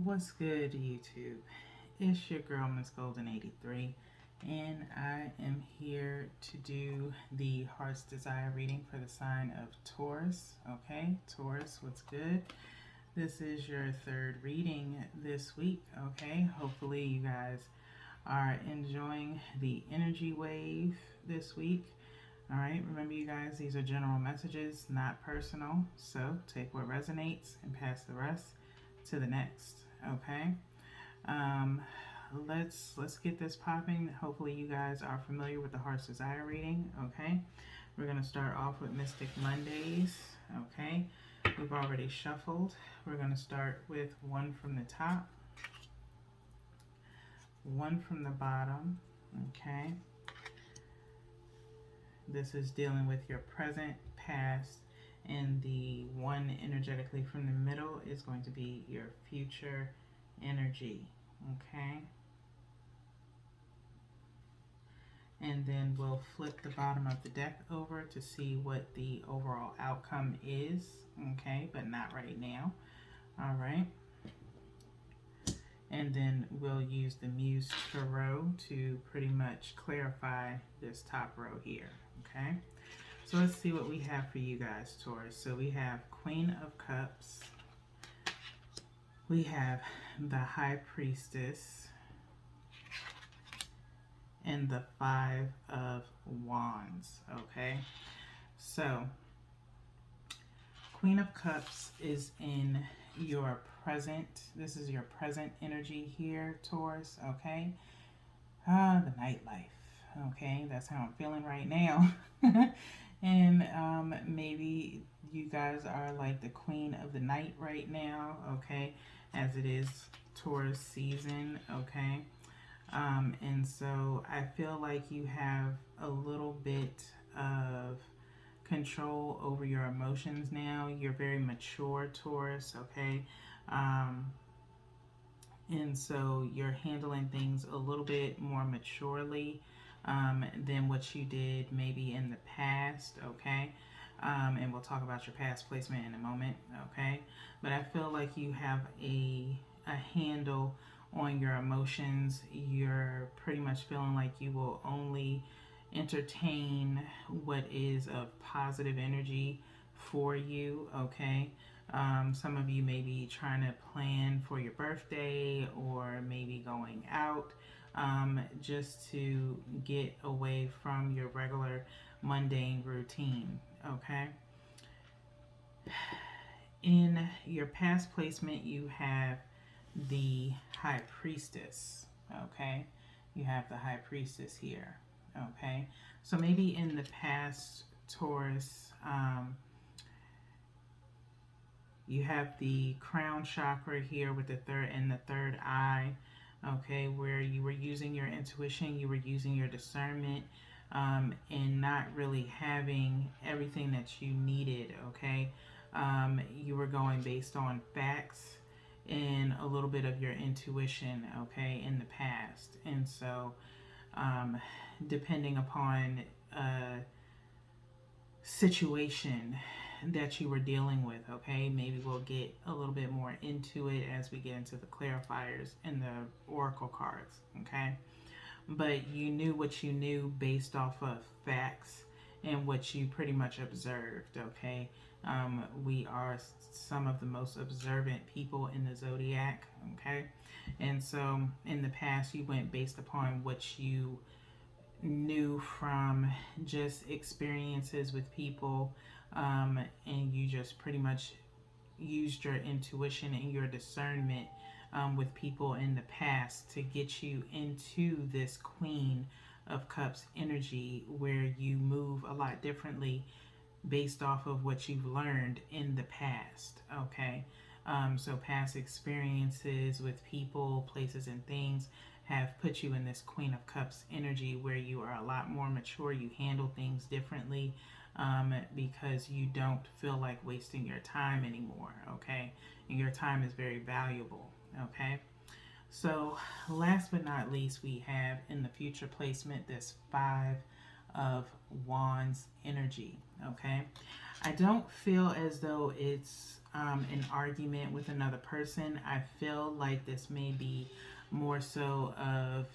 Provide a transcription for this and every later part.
What's good, YouTube? It's your girl, Miss Golden 83, and I am here to do the Heart's Desire reading for the sign of Taurus. Okay, Taurus, what's good? This is your third reading this week. Okay, hopefully, you guys are enjoying the energy wave this week. All right, remember, you guys, these are general messages, not personal. So take what resonates and pass the rest to the next. Okay. Um, let's get this popping. Hopefully you guys are familiar with the Heart's Desire reading. Okay, we're gonna start off with Mystic Mondays. Okay, we've already shuffled. We're gonna start with one from the top, one from the bottom. Okay, this is dealing with your present, past, and the one energetically from the middle is going to be your future energy. Okay, and then we'll flip the bottom of the deck over to see what the overall outcome is. Okay, but not right now. All right, and then we'll use the Muse Tarot to pretty much clarify this top row here. Okay, so let's see what we have for you guys, Taurus. So we have Queen of Cups, we have the High Priestess, and the Five of Wands. Okay, so Queen of Cups is in your present. This is your present energy here, Taurus. Okay, the nightlife. Okay, that's how I'm feeling right now. And maybe you guys are like the queen of the night right now. Okay, as it is Taurus season. Okay. And so I feel like you have a little bit of control over your emotions now. You're very mature, Taurus, okay? And so you're handling things a little bit more maturely than what you did maybe in the past, okay? And we'll talk about your past placement in a moment, okay? But I feel like you have a handle on your emotions. You're pretty much feeling like you will only entertain what is of positive energy for you, okay? Some of you may be trying to plan for your birthday or maybe going out just to get away from your regular mundane routine, okay? In your past placement, you have the High Priestess, okay? You have the High Priestess here, okay? So maybe in the past, Taurus, you have the crown chakra here with the third eye, okay, where you were using your intuition, you were using your discernment, and not really having everything that you needed, okay? You were going based on facts and a little bit of your intuition, okay, in the past. And so, depending upon situation that you were dealing with, okay, maybe we'll get a little bit more into it as we get into the clarifiers and the oracle cards, okay? But you knew what you knew based off of facts and what you pretty much observed, okay? We are some of the most observant people in the zodiac, okay? And so in the past, you went based upon what you knew from just experiences with people, and you just pretty much used your intuition and your discernment with people in the past to get you into this Queen of Cups energy where you move a lot differently based off of what you've learned in the past, okay? So past experiences with people, places, and things have put you in this Queen of Cups energy where you are a lot more mature. You handle things differently because you don't feel like wasting your time anymore, okay? And your time is very valuable, okay? So last but not least, we have in the future placement this Five of Wands energy, okay? I don't feel as though it's an argument with another person. I feel like this may be more so of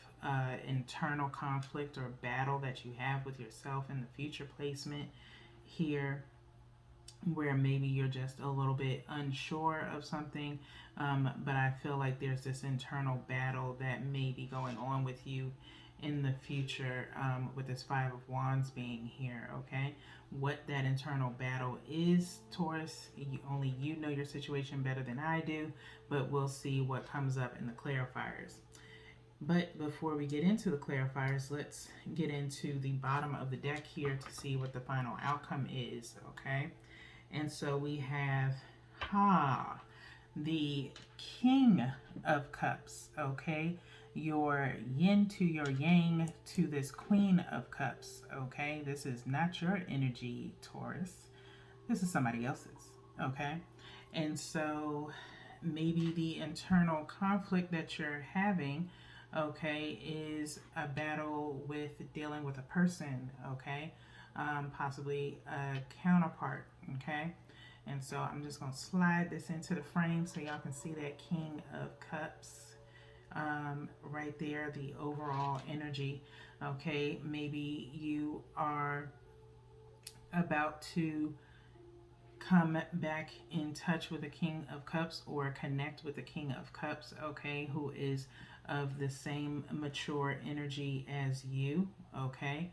internal conflict or battle that you have with yourself in the future placement here, where maybe you're just a little bit unsure of something, but I feel like there's this internal battle that may be going on with you in the future, with this Five of Wands being here. Okay, what that internal battle is, Taurus, only you know your situation better than I do, but we'll see what comes up in the clarifiers. But before we get into the clarifiers, let's get into the bottom of the deck here to see what the final outcome is. Okay, and so we have the King of Cups. Okay, your yin to your yang to this Queen of Cups. Okay, this is not your energy, Taurus. This is somebody else's. Okay, and so maybe the internal conflict that you're having, okay, is a battle with dealing with a person. Okay, possibly a counterpart. Okay, and so I'm just going to slide this into the frame so y'all can see that King of Cups right there, the overall energy. Okay, maybe you are about to come back in touch with the King of Cups or connect with the King of Cups, okay, who is of the same mature energy as you, okay,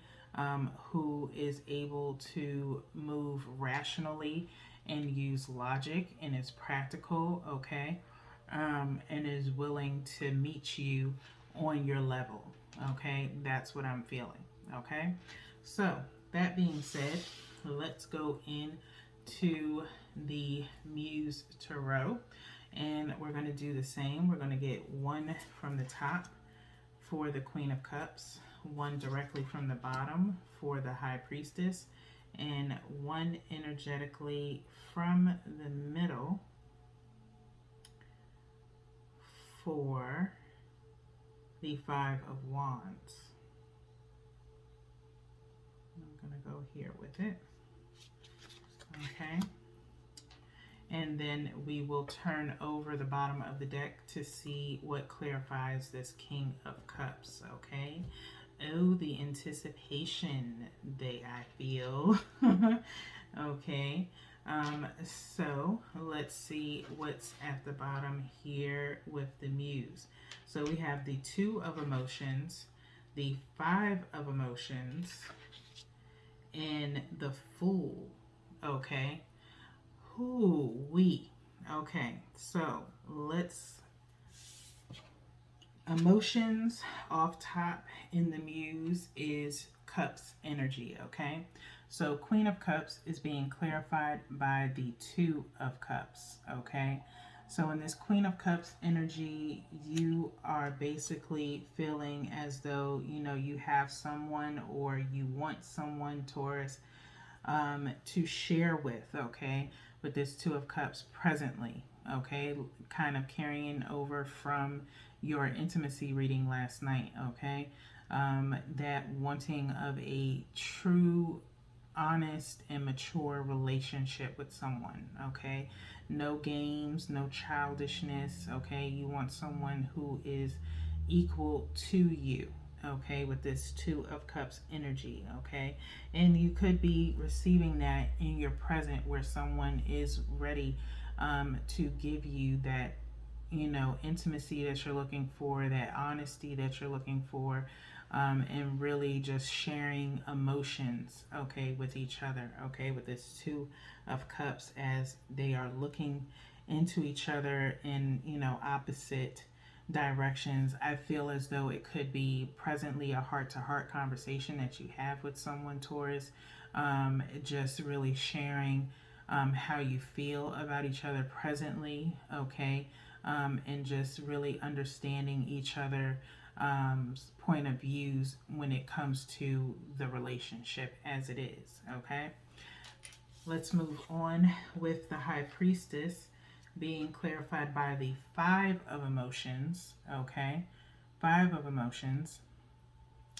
who is able to move rationally and use logic and is practical, okay, and is willing to meet you on your level, okay. That's what I'm feeling, okay. So that being said, let's go in to the Muse Tarot, and we're going to do the same. We're going to get one from the top for the Queen of Cups, one directly from the bottom for the High Priestess, and one energetically from the middle for the Five of Wands. I'm going to go here with it. Okay, and then we will turn over the bottom of the deck to see what clarifies this King of Cups. Okay, oh, the anticipation that I feel. Okay, so let's see what's at the bottom here with the Muse. So we have the Two of Emotions, the Five of Emotions, and the Fool. Okay. Hoo-wee. Okay, so let's emotions off top in the Muse is Cups energy, okay? So Queen of Cups is being clarified by the Two of Cups, okay? So in this Queen of Cups energy, you are basically feeling as though, you know, you have someone or you want someone, Taurus, to share with, okay, with this Two of Cups presently, okay, kind of carrying over from your intimacy reading last night, okay, that wanting of a true, honest, and mature relationship with someone, okay, no games, no childishness, okay, you want someone who is equal to you, okay, with this Two of Cups energy, okay, and you could be receiving that in your present where someone is ready to give you that, you know, intimacy that you're looking for, that honesty that you're looking for, and really just sharing emotions, okay, with each other, okay, with this Two of Cups as they are looking into each other in, you know, opposite directions. I feel as though it could be presently a heart-to-heart conversation that you have with someone, Taurus, just really sharing how you feel about each other presently, okay, and just really understanding each other point of views when it comes to the relationship as it is, okay. Let's move on with the High Priestess being clarified by the Five of Emotions, okay? Five of Emotions,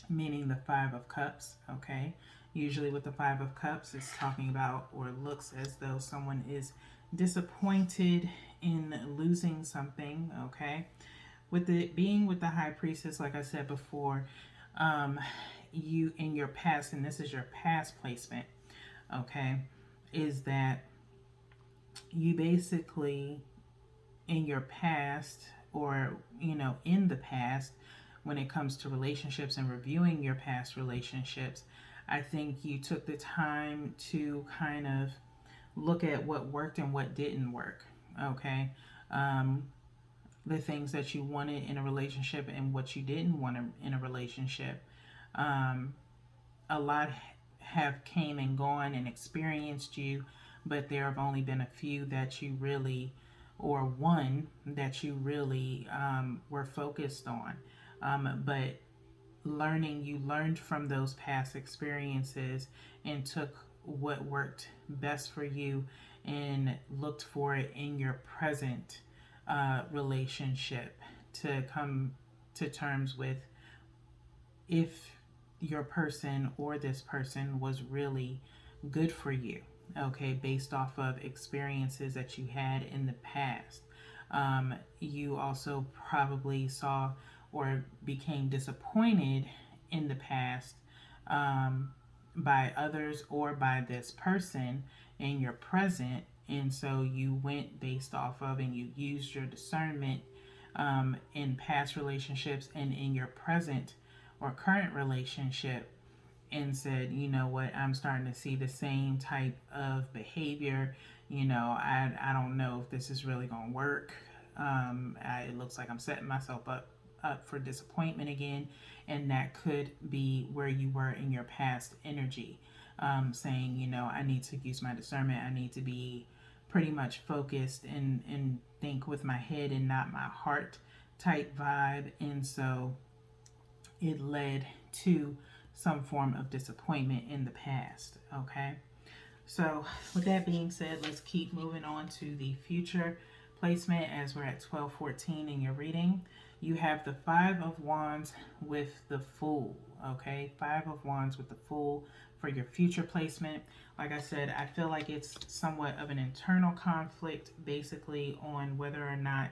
meaning the Five of Cups, okay? Usually with the Five of Cups, it's talking about or looks as though someone is disappointed in losing something, okay? With it being with the high priestess, like I said before, um, you in your past, and this is your past placement, okay, is that you basically in your past, or in the past, when it comes to relationships and reviewing your past relationships, I think you took the time to kind of look at what worked and what didn't work, okay? um, the things that you wanted in a relationship and what you didn't want in a relationship. um, a lot have came and gone and experienced you, but there have only been a few that you really, or one that you really were focused on. But you learned from those past experiences and took what worked best for you and looked for it in your present relationship to come to terms with if your person or this person was really good for you, okay, based off of experiences that you had in the past. You also probably saw or became disappointed in the past, um, by others or by this person in your present. And so you went based off of and you used your discernment in past relationships and in your present or current relationship and said, you know what, I'm starting to see the same type of behavior. I don't know if this is really going to work. It looks like I'm setting myself up for disappointment again. And that could be where you were in your past energy, saying, I need to use my discernment. I need to be pretty much focused and think with my head and not my heart type vibe. And so it led to some form of disappointment in the past. Okay. So, with that being said, let's keep moving on to the future placement as we're at 12:14 in your reading. You have the Five of Wands with the Fool. Okay. Five of Wands with the Fool for your future placement. Like I said, I feel like it's somewhat of an internal conflict basically on whether or not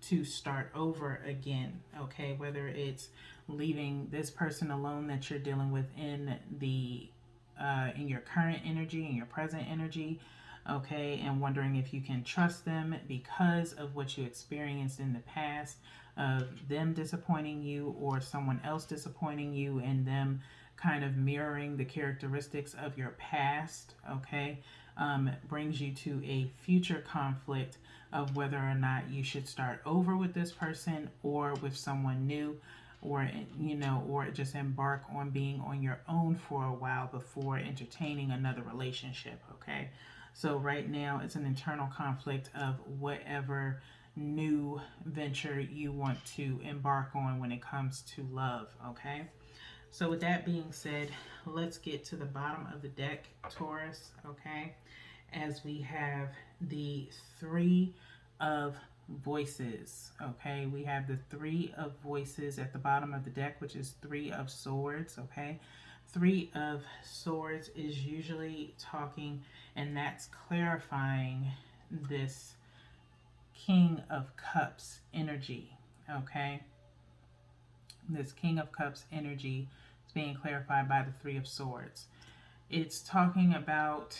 to start over again. Okay. Whether it's leaving this person alone that you're dealing with in your current energy, in your present energy, okay, and wondering if you can trust them because of what you experienced in the past of them disappointing you or someone else disappointing you and them kind of mirroring the characteristics of your past, okay, brings you to a future conflict of whether or not you should start over with this person or with someone new, or just embark on being on your own for a while before entertaining another relationship, okay? So right now it's an internal conflict of whatever new venture you want to embark on when it comes to love, okay? So with that being said, let's get to the bottom of the deck, Taurus, okay? As we have the Three of Voices, okay? We have the Three of Voices at the bottom of the deck, which is Three of Swords, okay? Three of Swords is usually talking, and that's clarifying this King of Cups energy, okay? This King of Cups energy is being clarified by the Three of Swords. It's talking about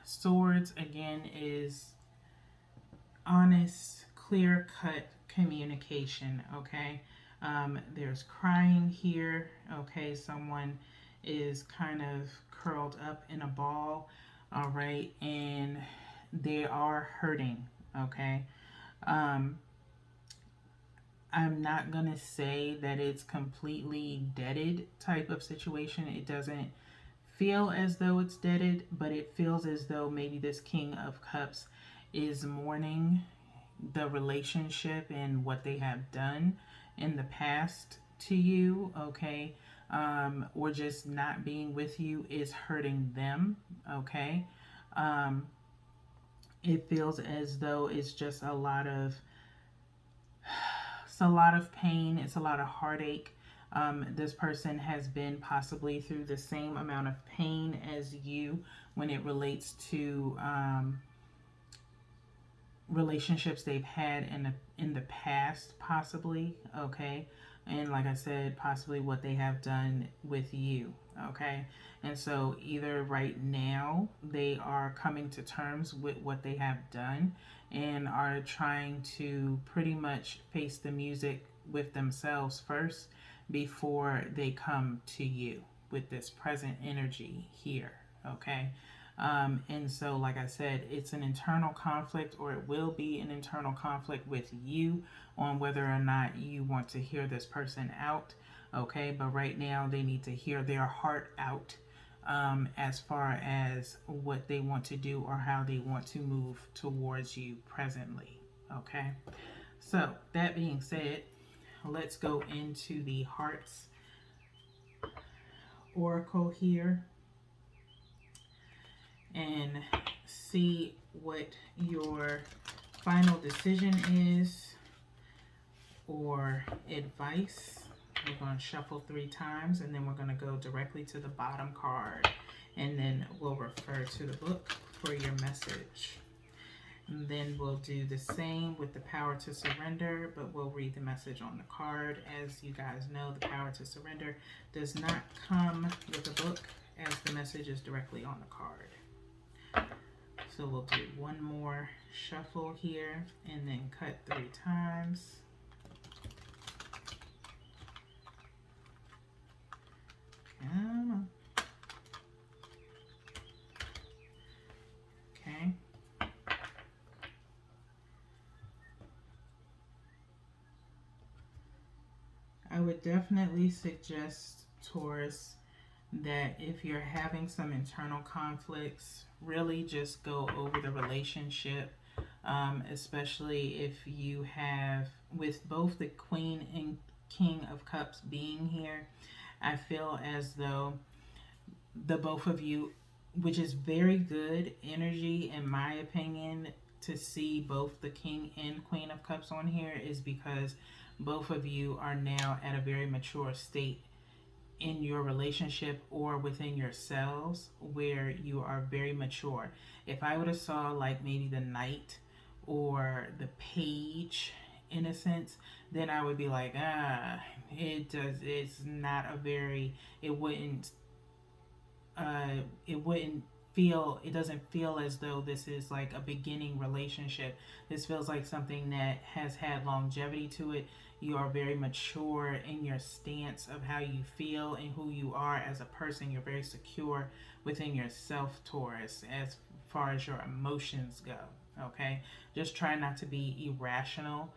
swords, again, is honest, clear-cut communication, okay? There's crying here, okay? Someone is kind of curled up in a ball, all right? And they are hurting, okay? I'm not going to say that it's completely deaded type of situation. It doesn't feel as though it's deaded, but it feels as though maybe this King of Cups is mourning the relationship and what they have done in the past to you, okay? Or just not being with you is hurting them, okay? It feels as though it's just a lot of pain. It's a lot of heartache. This person has been possibly through the same amount of pain as you when it relates to relationships they've had in the past, possibly. Okay, and like I said, possibly what they have done with you. Okay, and so either right now they are coming to terms with what they have done and are trying to pretty much face the music with themselves first before they come to you with this present energy here. Okay, and so, like I said, it's an internal conflict, or it will be an internal conflict with you on whether or not you want to hear this person out. Okay, but right now they need to hear their heart out, as far as what they want to do or how they want to move towards you presently. Okay, so that being said, let's go into the hearts oracle here and see what your final decision is or advice. We're going to shuffle 3 times and then we're going to go directly to the bottom card, and then we'll refer to the book for your message. And then we'll do the same with the power to surrender, but we'll read the message on the card. As you guys know, the power to surrender does not come with a book, as the message is directly on the card. So we'll do one more shuffle here and then cut 3 times. Come on. Okay. I would definitely suggest, Taurus, that if you're having some internal conflicts, really just go over the relationship, especially if you have, with both the Queen and King of Cups being here, I feel as though the both of you, which is very good energy in my opinion, to see both the King and Queen of Cups on here, is because both of you are now at a very mature state in your relationship or within yourselves where you are very mature. If I would have saw like maybe the Knight or the Page in a sense, then I would be like, it's not a very, it wouldn't it wouldn't feel, it doesn't feel as though this is like a beginning relationship. This feels like something that has had longevity to it. You are very mature in your stance of how you feel and who you are as a person. You're very secure within yourself, Taurus, as far as your emotions go. Okay, just try not to be irrational.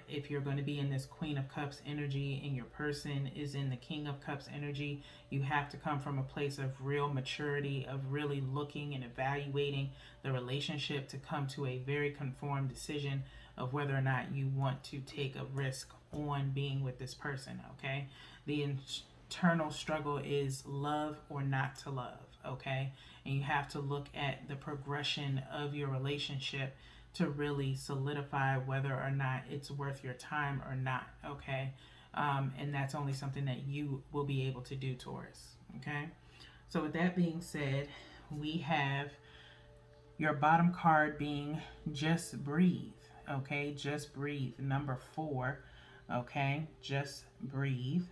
If you're going to be in this Queen of Cups energy and your person is in the King of Cups energy, you have to come from a place of real maturity, of really looking and evaluating the relationship to come to a very conformed decision of whether or not you want to take a risk on being with this person. Okay, the internal struggle is love or not to love. Okay, and you have to look at the progression of your relationship to really solidify whether or not it's worth your time or not. Okay, and that's only something that you will be able to do, Taurus. Okay, so with that being said, we have your bottom card being just breathe. Okay, just breathe. Number 4. Okay, just breathe.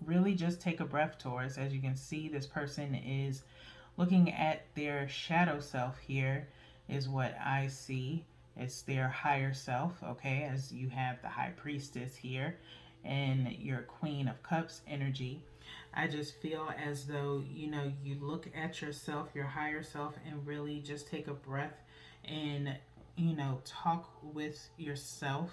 Really just take a breath, Taurus. As you can see, this person is looking at their shadow self here, is what I see. It's their higher self, okay, as you have the High Priestess here and your Queen of Cups energy. I just feel as though, you look at yourself, your higher self, and really just take a breath and, talk with yourself.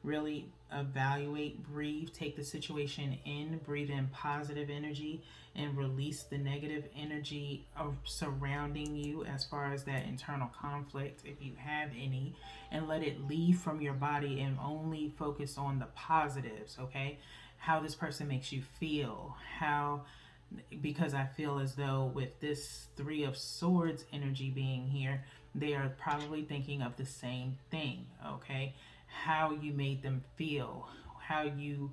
Really evaluate, breathe, take the situation in, breathe in positive energy, and release the negative energy of surrounding you as far as that internal conflict, if you have any, and let it leave from your body and only focus on the positives. Okay, how this person makes you feel, because I feel as though with this 3 of Swords energy being here, they are probably thinking of the same thing. Okay, how you made them feel, how you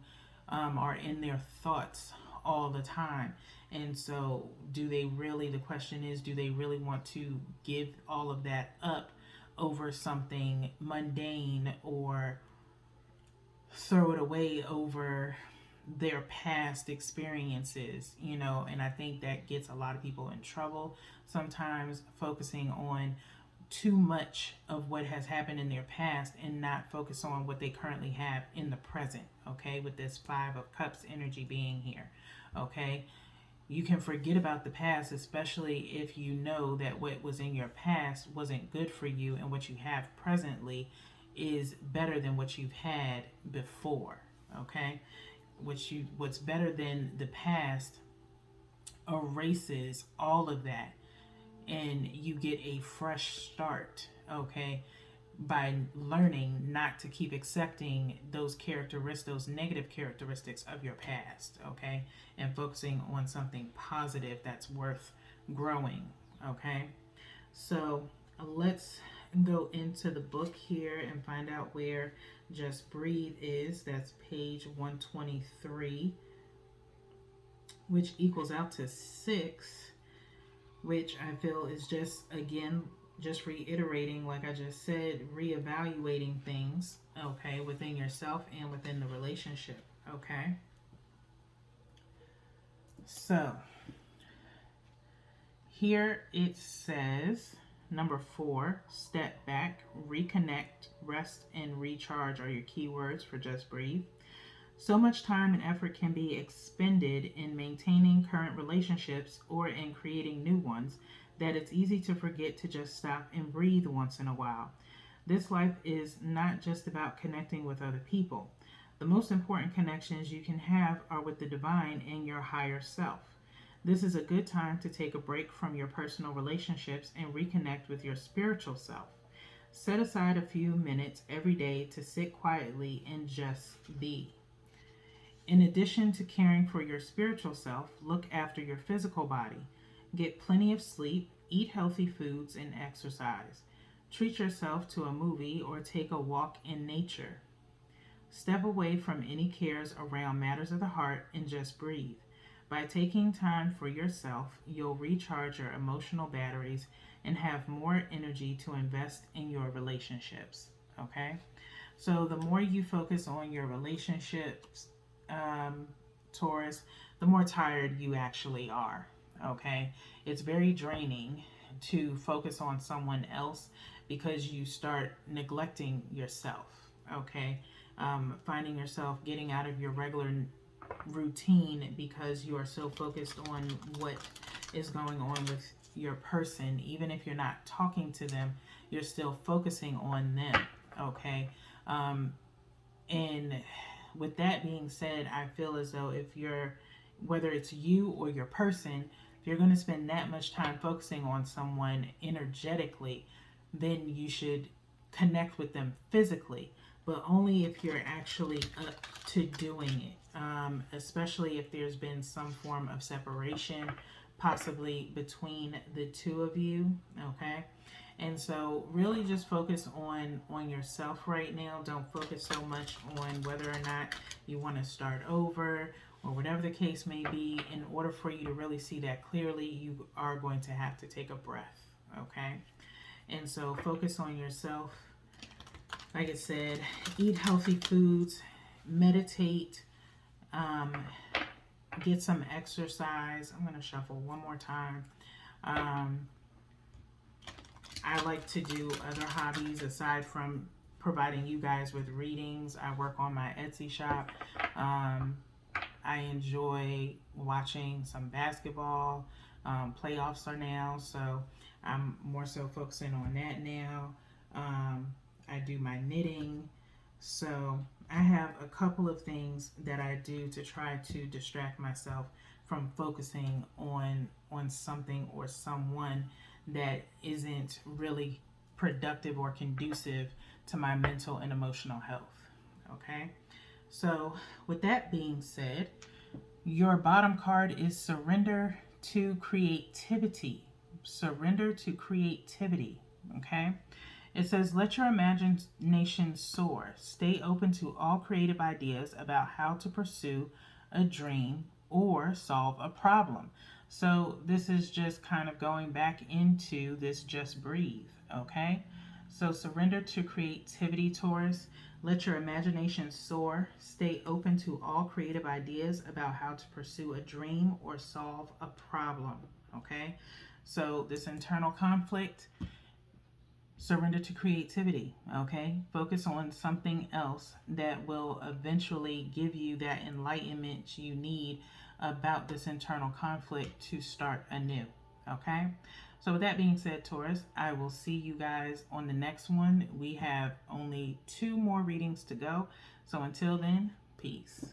are in their thoughts all the time. And so the question is, do they really want to give all of that up over something mundane or throw it away over their past experiences, and I think that gets a lot of people in trouble sometimes, focusing on too much of what has happened in their past and not focus on what they currently have in the present, okay? With this 5 of Cups energy being here, okay? You can forget about the past, especially if you know that what was in your past wasn't good for you and what you have presently is better than what you've had before, okay? What's better than the past erases all of that, and you get a fresh start, okay, by learning not to keep accepting those negative characteristics of your past, okay, and focusing on something positive that's worth growing, okay. So let's go into the book here and find out where Just Breathe is. That's page 123, which equals out to 6, which I feel is just, again, just reiterating, like I just said, reevaluating things, okay, within yourself and within the relationship, okay? So, here it says, number 4, step back, reconnect, rest, and recharge are your keywords for Just Breathe. So much time and effort can be expended in maintaining current relationships or in creating new ones that it's easy to forget to just stop and breathe once in a while. This life is not just about connecting with other people. The most important connections you can have are with the divine and your higher self. This is a good time to take a break from your personal relationships and reconnect with your spiritual self. Set aside a few minutes every day to sit quietly and just be. In addition to caring for your spiritual self, look after your physical body. Get plenty of sleep, eat healthy foods, and exercise. Treat yourself to a movie or take a walk in nature. Step away from any cares around matters of the heart and just breathe. By taking time for yourself, you'll recharge your emotional batteries and have more energy to invest in your relationships. Okay? So, the more you focus on your relationships, Taurus, the more tired you actually are. Okay, it's very draining to focus on someone else because you start neglecting yourself. Okay, finding yourself getting out of your regular routine because you are so focused on what is going on with your person. Even if you're not talking to them, you're still focusing on them. Okay, and with that being said, I feel as though whether it's you or your person, if you're going to spend that much time focusing on someone energetically, then you should connect with them physically, but only if you're actually up to doing it, especially if there's been some form of separation, possibly between the two of you, okay? And so really just focus on yourself right now. Don't focus so much on whether or not you want to start over or whatever the case may be. In order for you to really see that clearly, you are going to have to take a breath, okay? And so focus on yourself. Like I said, eat healthy foods, meditate, get some exercise. I'm going to shuffle one more time. I like to do other hobbies aside from providing you guys with readings. I work on my Etsy shop. I enjoy watching some basketball. Playoffs are now, so I'm more so focusing on that now. I do my knitting. So I have a couple of things that I do to try to distract myself from focusing on something or someone that isn't really productive or conducive to my mental and emotional health. Okay? So, with that being said, your bottom card is surrender to creativity. Surrender to creativity. Okay? It says, let your imagination soar. Stay open to all creative ideas about how to pursue a dream or solve a problem. So this is just kind of going back into this just breathe, okay? So surrender to creativity, Taurus. Let your imagination soar. Stay open to all creative ideas about how to pursue a dream or solve a problem. Okay? So this internal conflict, surrender to creativity. Okay? Focus on something else that will eventually give you that enlightenment you need about this internal conflict to start anew. Okay? So, with that being said, Taurus, I will see you guys on the next one. We have only 2 more readings to go. So, until then, peace.